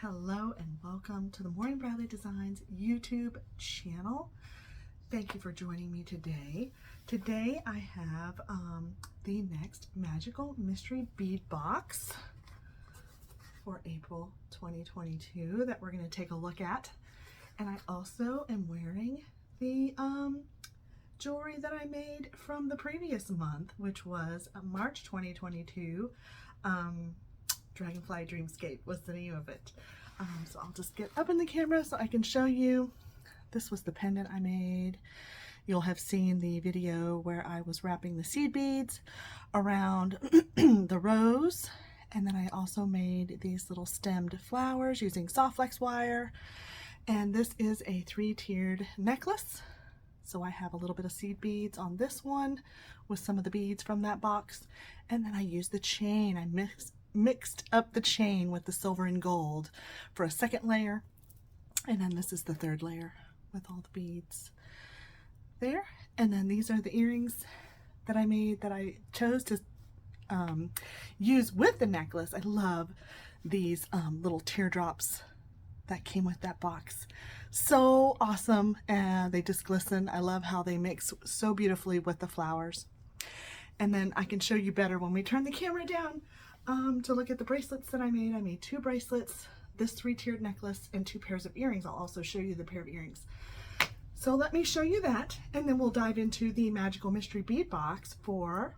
Hello and welcome to the Maureen Bradley Designs YouTube channel. Thank you for joining me today. Today I have the next magical mystery bead box for April 2022 that we're going to take a look at. And I also am wearing the jewelry that I made from the previous month, which was March 2022. Dragonfly Dreamscape was the name of it. So I'll just get up in the camera so I can show you. This was the pendant I made. You'll have seen the video where I was wrapping the seed beads around the rose. And then I also made these little stemmed flowers using soft flex wire. And this is a 3-tiered necklace. So I have a little bit of seed beads on this one with some of the beads from that box. And then I used the chain. I mixed up the chain with the silver and gold for a second layer, and then this is the third layer with all the beads there. And then these are the earrings that I made that I chose to use with the necklace. I love these little teardrops that came with that box. So awesome, and they just glisten. I love how they mix so beautifully with the flowers. And then I can show you better when we turn the camera down to look at the bracelets that I made. I made 2 bracelets, this 3-tiered necklace, and 2 pairs of earrings. I'll also show you the pair of earrings. So let me show you that, and then we'll dive into the magical mystery bead box for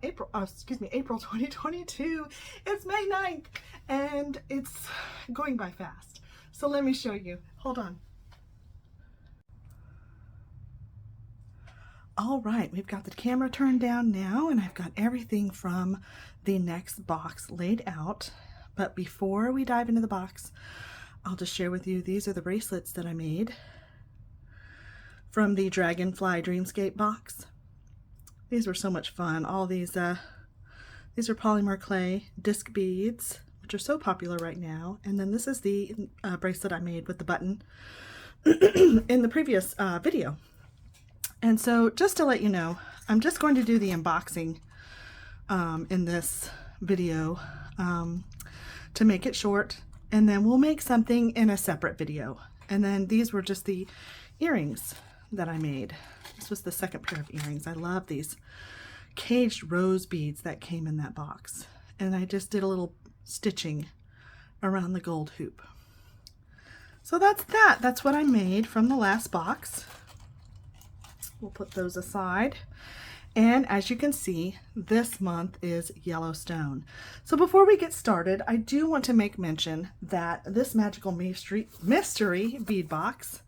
April 2022. It's May 9th, and it's going by fast. So let me show you. Hold on. All right, we've got the camera turned down now, and I've got everything from the next box laid out. But before we dive into the box, I'll just share with you, these are the bracelets that I made from the Dragonfly Dreamscape box. These were so much fun. All these are polymer clay disc beads, which are so popular right now. And then this is the bracelet I made with the button in the previous video. And so just to let you know, I'm just going to do the unboxing in this video to make it short, and then we'll make something in a separate video. And then these were just the earrings that I made. This was the second pair of earrings. I love these caged rose beads that came in that box. And I just did a little stitching around the gold hoop. So that's that. That's what I made from the last box. We'll put those aside. And as you can see, this month is Yellowstone. So before we get started, I do want to make mention that this magical mystery bead box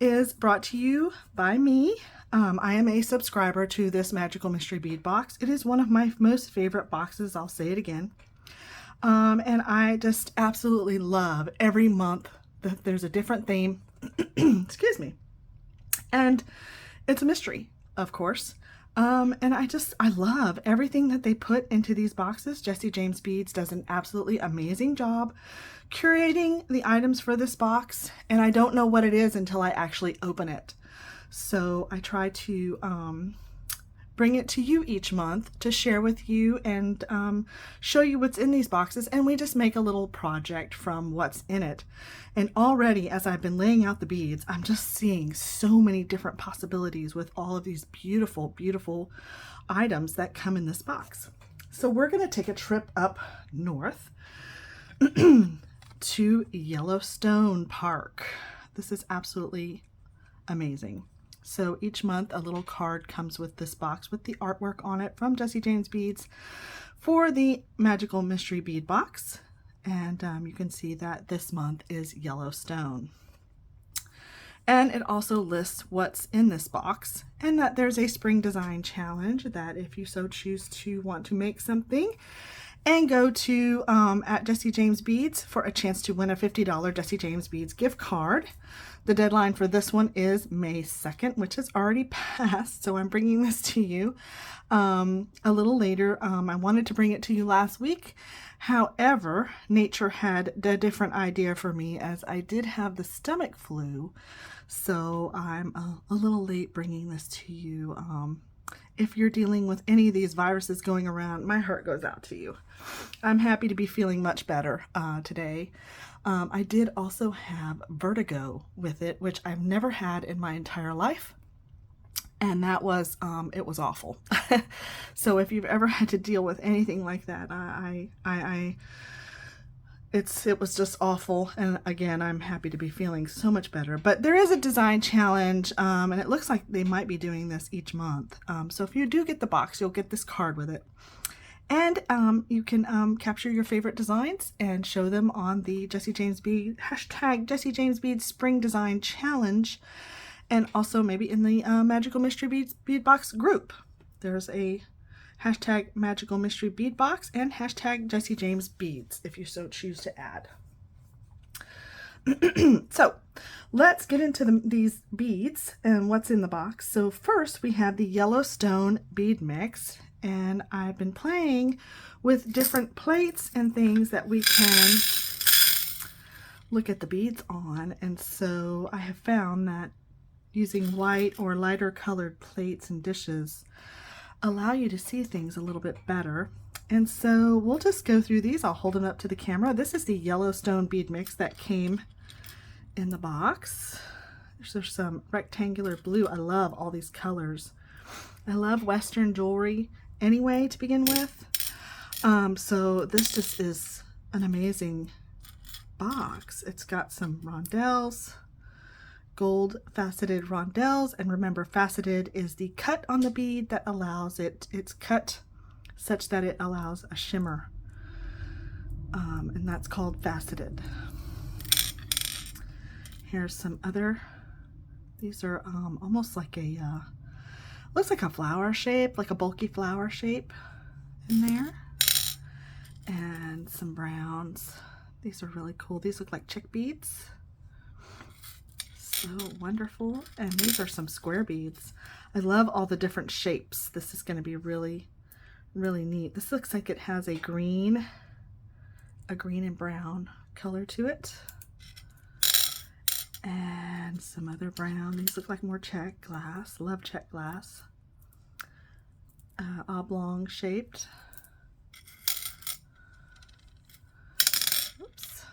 is brought to you by me. I am a subscriber to this magical mystery bead box. It is one of my most favorite boxes. I'll say it again. And I just absolutely love every month that there's a different theme. Excuse me. And it's a mystery, of course. And I love everything that they put into these boxes. Jesse James Beads does an absolutely amazing job curating the items for this box. And I don't know what it is until I actually open it. So I try to bring it to you each month to share with you and show you what's in these boxes. And we just make a little project from what's in it. And already, as I've been laying out the beads, I'm just seeing so many different possibilities with all of these beautiful, beautiful items that come in this box. So we're going to take a trip up north to Yellowstone Park. This is absolutely amazing. So each month a little card comes with this box with the artwork on it from Jesse James Beads for the magical mystery bead box. And you can see that this month is Yellowstone. And it also lists what's in this box, and that there's a spring design challenge that if you so choose to want to make something and go to at Jesse James Beads for a chance to win a $50 Jesse James Beads gift card. The deadline for this one is May 2nd, which has already passed, so I'm bringing this to you a little later. I wanted to bring it to you last week. However, nature had a different idea for me, as I did have the stomach flu, so I'm a little late bringing this to you if you're dealing with any of these viruses going around, my heart goes out to you. I'm happy to be feeling much better today. I did also have vertigo with it, which I've never had in my entire life. And that was, it was awful. So if you've ever had to deal with anything like that, it was just awful. And again, I'm happy to be feeling so much better. But there is a design challenge, and it looks like they might be doing this each month. So if you do get the box, you'll get this card with it. And you can capture your favorite designs and show them on the Jessie James Bead, hashtag Jessie James Bead Spring Design Challenge. And also maybe in the Magical Mystery Bead Box group. There's a hashtag Magical Mystery Bead Box and hashtag Jessie James Beads if you so choose to add. So let's get into these beads and what's in the box. So first we have the Yellowstone bead mix, and I've been playing with different plates and things that we can look at the beads on. And so I have found that using white or lighter colored plates and dishes allow you to see things a little bit better. And so we'll just go through these. I'll hold them up to the camera. This is the Yellowstone bead mix that came in the box. There's some rectangular blue. I love all these colors. I love Western jewelry anyway to begin with. So this just is an amazing box. It's got some rondelles, gold faceted rondelles, and remember, faceted is the cut on the bead that allows it's cut such that it allows a shimmer, and that's called faceted. Here's some other, these are almost like a looks like a flower shape, like a bulky flower shape in there, and some browns. These are really cool. These look like chick beads. So wonderful. And these are some square beads. I love all the different shapes. This is going to be really, really neat. This looks like it has a green and brown color to it. And some other brown. These look like more check glass. Love check glass. Oblong shaped. Oops.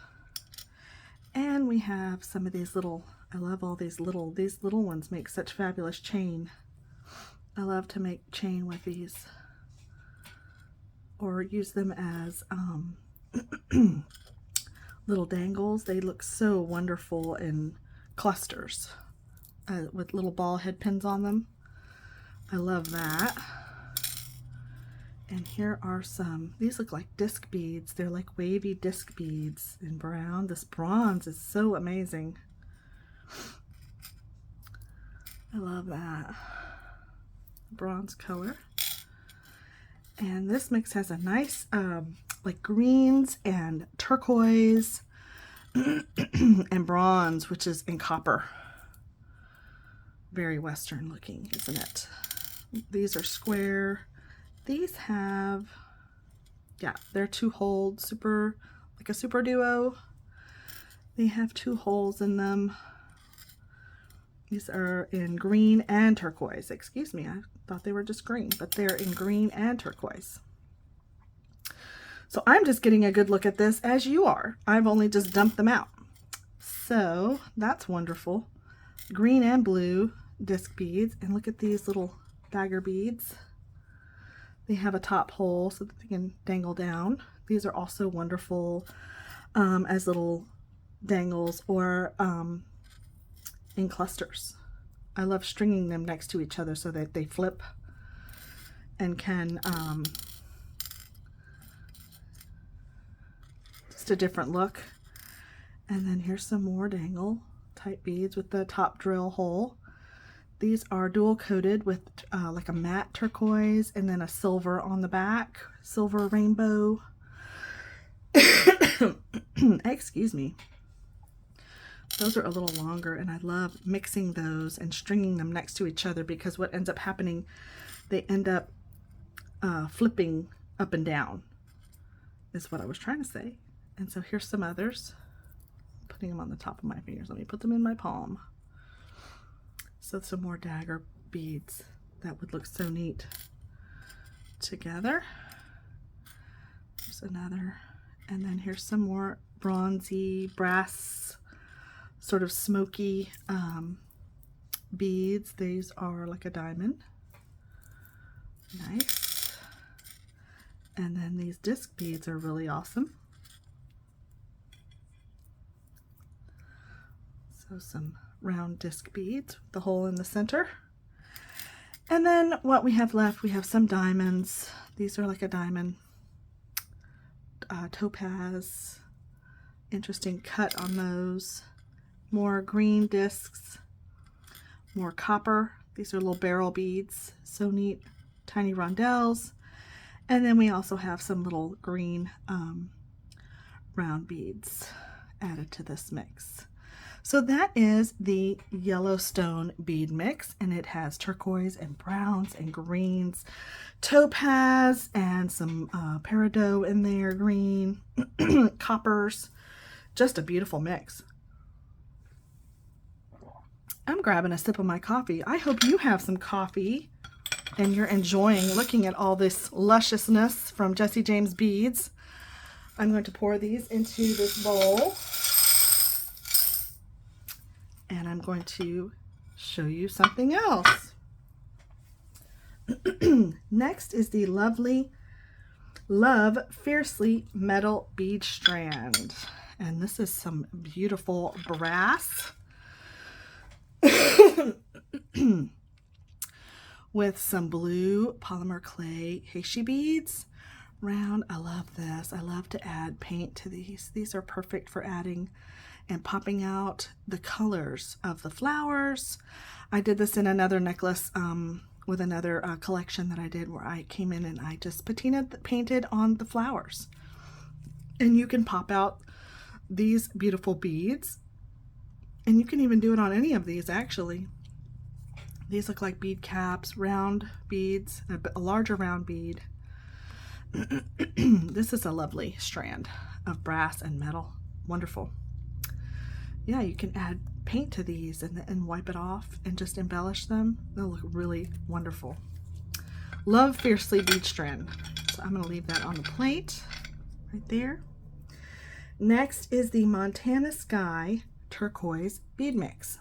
And we have some of these little, I love all these little ones make such fabulous chain. I love to make chain with these or use them as little dangles. They look so wonderful in clusters with little ball head pins on them. I love that. And here are some, these look like disc beads. They're like wavy disc beads in brown. This bronze is so amazing. I love that bronze color. And this mix has a nice like greens and turquoise and bronze, which is in copper. Very Western looking, isn't it? These are square. These have, yeah, they're 2-hole, like a super duo. They have 2 holes in them. These are in green and turquoise. Excuse me, I thought they were just green, but they're in green and turquoise. So I'm just getting a good look at this as you are. I've only just dumped them out. So that's wonderful. Green and blue disc beads. And look at these little dagger beads. They have a top hole so that they can dangle down. These are also wonderful as little dangles or in clusters. I love stringing them next to each other so that they flip and can just a different look. And then here's some more dangle type beads with the top drill hole. These are dual coated with like a matte turquoise and then a silver on the back, silver rainbow. Excuse me. Those are a little longer, and I love mixing those and stringing them next to each other, because what ends up happening, they end up flipping up and down is what I was trying to say. And so here's some others. I'm putting them on the top of my fingers. Let me put them in my palm. So some more dagger beads. That would look so neat together. There's another, and then here's some more bronzy brass, sort of smoky beads. These are like a diamond. Nice. And then these disc beads are really awesome. So some round disc beads, the hole in the center. And then what we have left, we have some diamonds. These are like a diamond, topaz, interesting cut on those. More green discs, more copper. These are little barrel beads, so neat, tiny rondelles. And then we also have some little green round beads added to this mix. So that is the Yellowstone bead mix, and it has turquoise and browns and greens, topaz, and some peridot in there, green, coppers. Just a beautiful mix. I'm grabbing a sip of my coffee. I hope you have some coffee and you're enjoying looking at all this lusciousness from Jesse James Beads. I'm going to pour these into this bowl. And I'm going to show you something else. Next is the lovely Love Fiercely Metal Bead Strand. And this is some beautiful brass with some blue polymer clay Heishi beads. Round. I love this. I love to add paint to these. These are perfect for adding and popping out the colors of the flowers. I did this in another necklace with another collection that I did, where I came in and I just painted on the flowers. And you can pop out these beautiful beads, and you can even do it on any of these actually. These look like bead caps, round beads, a larger round bead. This is a lovely strand of brass and metal. Wonderful. Yeah, you can add paint to these and wipe it off and just embellish them. They'll look really wonderful. Love Fiercely Bead Strand. So I'm going to leave that on the plate right there. Next is the Montana Sky Turquoise Bead Mix.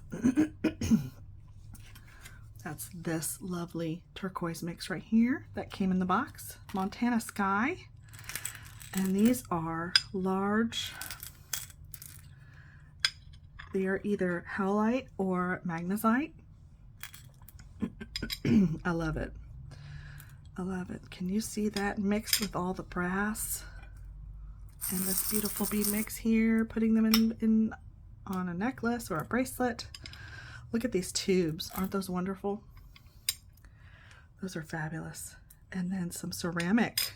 That's this lovely turquoise mix right here that came in the box. Montana Sky. And these are large. They are either howlite or magnesite. I love it. I love it. Can you see that mixed with all the brass and this beautiful bead mix here? Putting them in on a necklace or a bracelet. Look at these tubes. Aren't those wonderful? Those are fabulous. And then some ceramic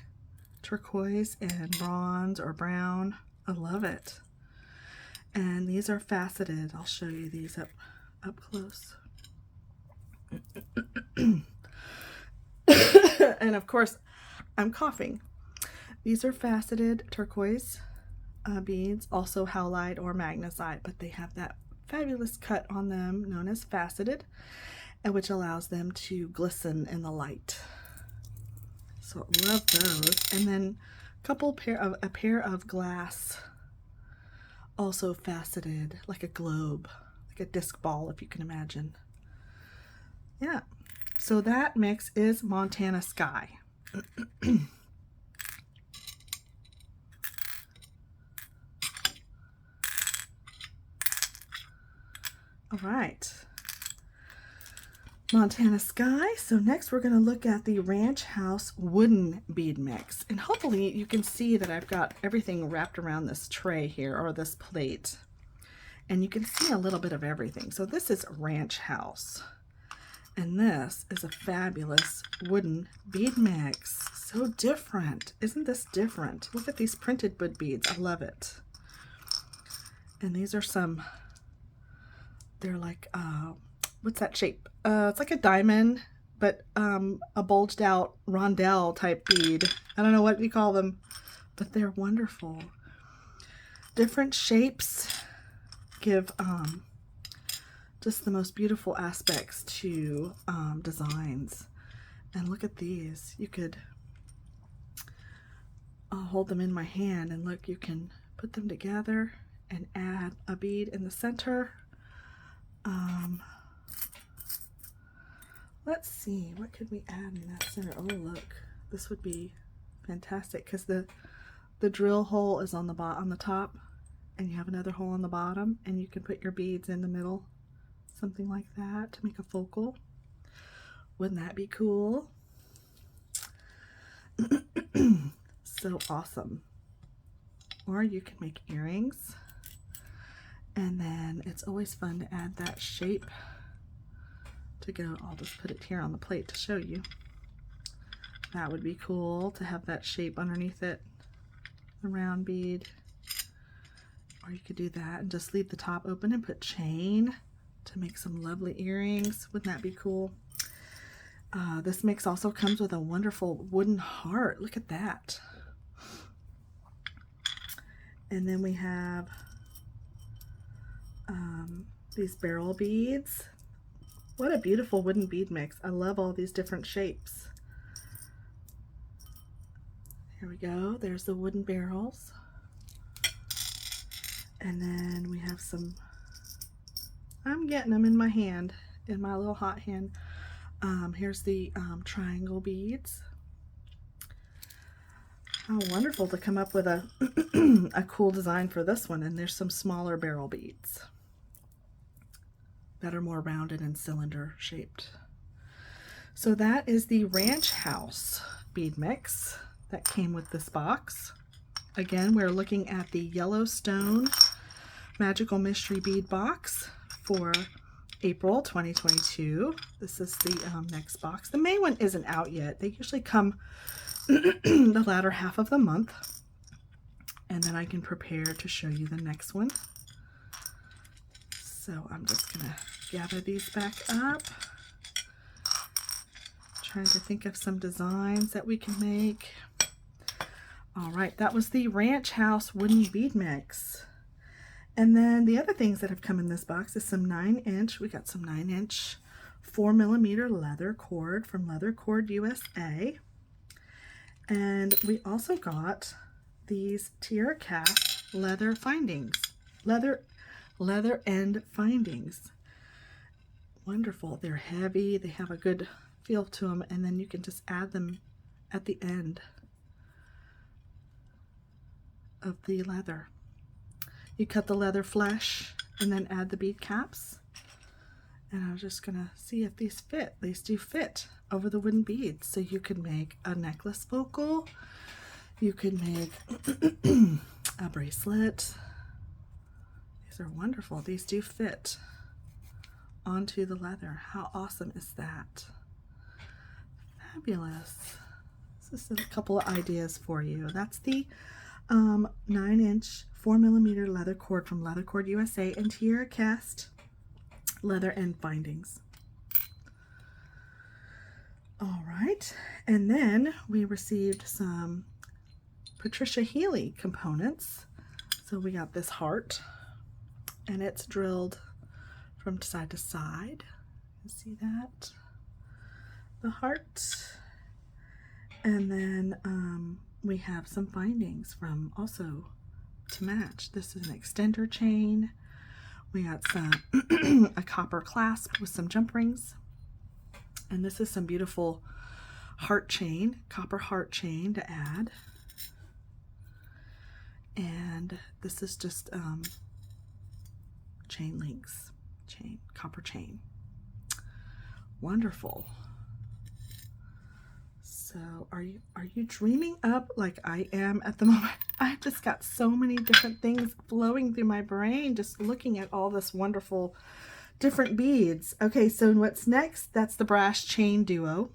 turquoise and bronze or brown. I love it. And these are faceted. I'll show you these up close. And of course, I'm coughing. These are faceted turquoise beads, also howlite or magnesite, but they have that fabulous cut on them known as faceted, and which allows them to glisten in the light. So I love those. And then a pair of glass, also faceted, like a globe, like a disc ball, if you can imagine. Yeah, so that mix is Montana Sky. All right, Montana Sky. So next we're going to look at the Ranch House Wooden Bead Mix. And hopefully you can see that I've got everything wrapped around this tray here, or this plate. And you can see a little bit of everything. So this is Ranch House. And this is a fabulous wooden bead mix. So different. Isn't this different? Look at these printed wood beads. I love it. And these are some, they're like, what's that shape? It's like a diamond, but a bulged out rondelle type bead. I don't know what you call them, but they're wonderful. Different shapes give just the most beautiful aspects to designs. And look at these. You could, I'll hold them in my hand and look, you can put them together and add a bead in the center. Let's see, what could we add in that center? Oh, look, this would be fantastic because the drill hole is on the top, and you have another hole on the bottom, and you can put your beads in the middle, something like that, to make a focal. Wouldn't that be cool? So awesome. Or you can make earrings, and then it's always fun to add that shape to go. I'll just put it here on the plate to show you. That would be cool to have that shape underneath it, the round bead. Or you could do that and just leave the top open and put chain to make some lovely earrings. Wouldn't that be cool? This mix also comes with a wonderful wooden heart. Look at that. And then we have these barrel beads. What a beautiful wooden bead mix. I love all these different shapes. Here we go. There's the wooden barrels. And then we have some, I'm getting them in my hand, in my little hot hand. Here's the triangle beads. How wonderful to come up with a, a cool design for this one. And there's some smaller barrel beads that are more rounded and cylinder shaped. So that is the Ranch House bead mix that came with this box. Again, we're looking at the Yellowstone Magical Mystery Bead Box for April 2022. This is the next box. The May one isn't out yet. They usually come the latter half of the month, and then I can prepare to show you the next one. So I'm just gonna gather these back up. Trying to think of some designs that we can make. All right, that was the Ranch House wooden bead mix. And then the other things that have come in this box is some 9-inch. We got some 9-inch 4mm leather cord from Leather Cord USA. And we also got these tiara cast leather findings. Leather end findings. Wonderful. They're heavy. They have a good feel to them. And then you can just add them at the end of the leather. You cut the leather flesh and then add the bead caps. And I was just gonna see if these fit. These do fit over the wooden beads. So you could make a necklace focal. You could make a bracelet. These are wonderful. These do fit onto the leather. How awesome is that? Fabulous. This is a couple of ideas for you. That's the 9-inch 4mm leather cord from Leather Cord USA and tiara cast leather end findings. All right, and then we received some Patricia Healy components. So we got this heart, and it's drilled from side to side. You see that? The heart. And then we have some findings from also to match. This is an extender chain. We got some a copper clasp with some jump rings. And this is some beautiful heart chain, copper heart chain to add. And this is just chain links, copper chain. Wonderful. So are you dreaming up like I am at the moment? I've just got so many different things flowing through my brain just looking at all this wonderful different beads. Okay, so what's next? That's the brass chain duo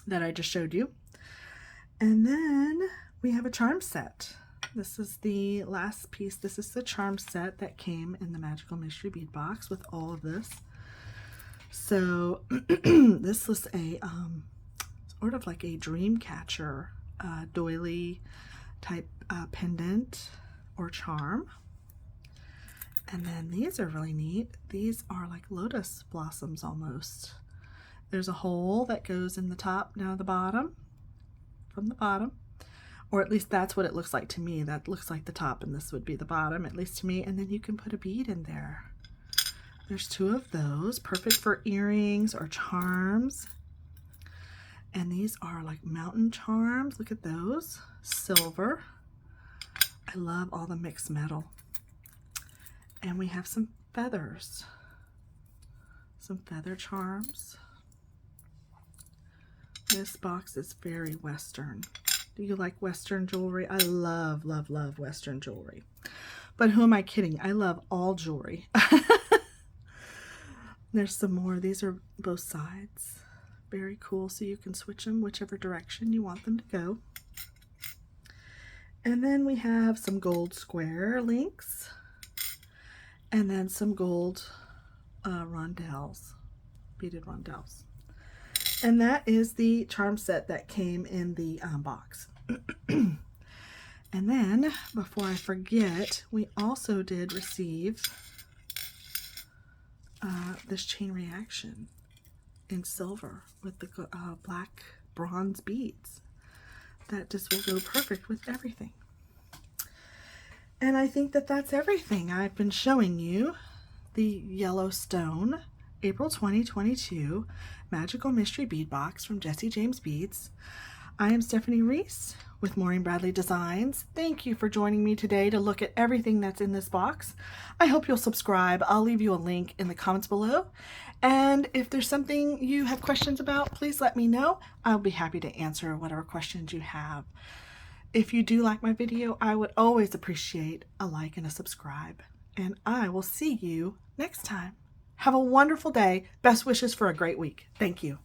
that I just showed you. And then we have a charm set. This is the last piece. This is the charm set that came in the Magical Mystery Bead Box with all of this. So this was a sort of like a dream catcher doily type pendant or charm. And then these are really neat. These are like lotus blossoms almost. There's a hole that goes in the top, now the bottom, from the bottom. Or at least that's what it looks like to me. That looks like the top and this would be the bottom, at least to me. And then you can put a bead in there. There's 2 of those, perfect for earrings or charms. And these are like mountain charms. Look at those. Silver. I love all the mixed metal. And we have some feathers. Some feather charms. This box is very Western. Do you like Western jewelry? I love, love, love Western jewelry. But who am I kidding? I love all jewelry. There's some more. These are both sides. Very cool. So you can switch them whichever direction you want them to go. And then we have some gold square links. And then some gold rondelles. Beaded rondelles. And that is the charm set that came in the box. And then, before I forget, we also did receive this chain reaction in silver with the black bronze beads. That just will go perfect with everything. And I think that that's everything. I've been showing you the Yellowstone April 2022 Magical Mystery Bead Box from Jessie James Beads. I am Stephanie Reese with Maureen Bradley Designs. Thank you for joining me today to look at everything that's in this box. I hope you'll subscribe. I'll leave you a link in the comments below. And if there's something you have questions about, please let me know. I'll be happy to answer whatever questions you have. If you do like my video, I would always appreciate a like and a subscribe. And I will see you next time. Have a wonderful day. Best wishes for a great week. Thank you.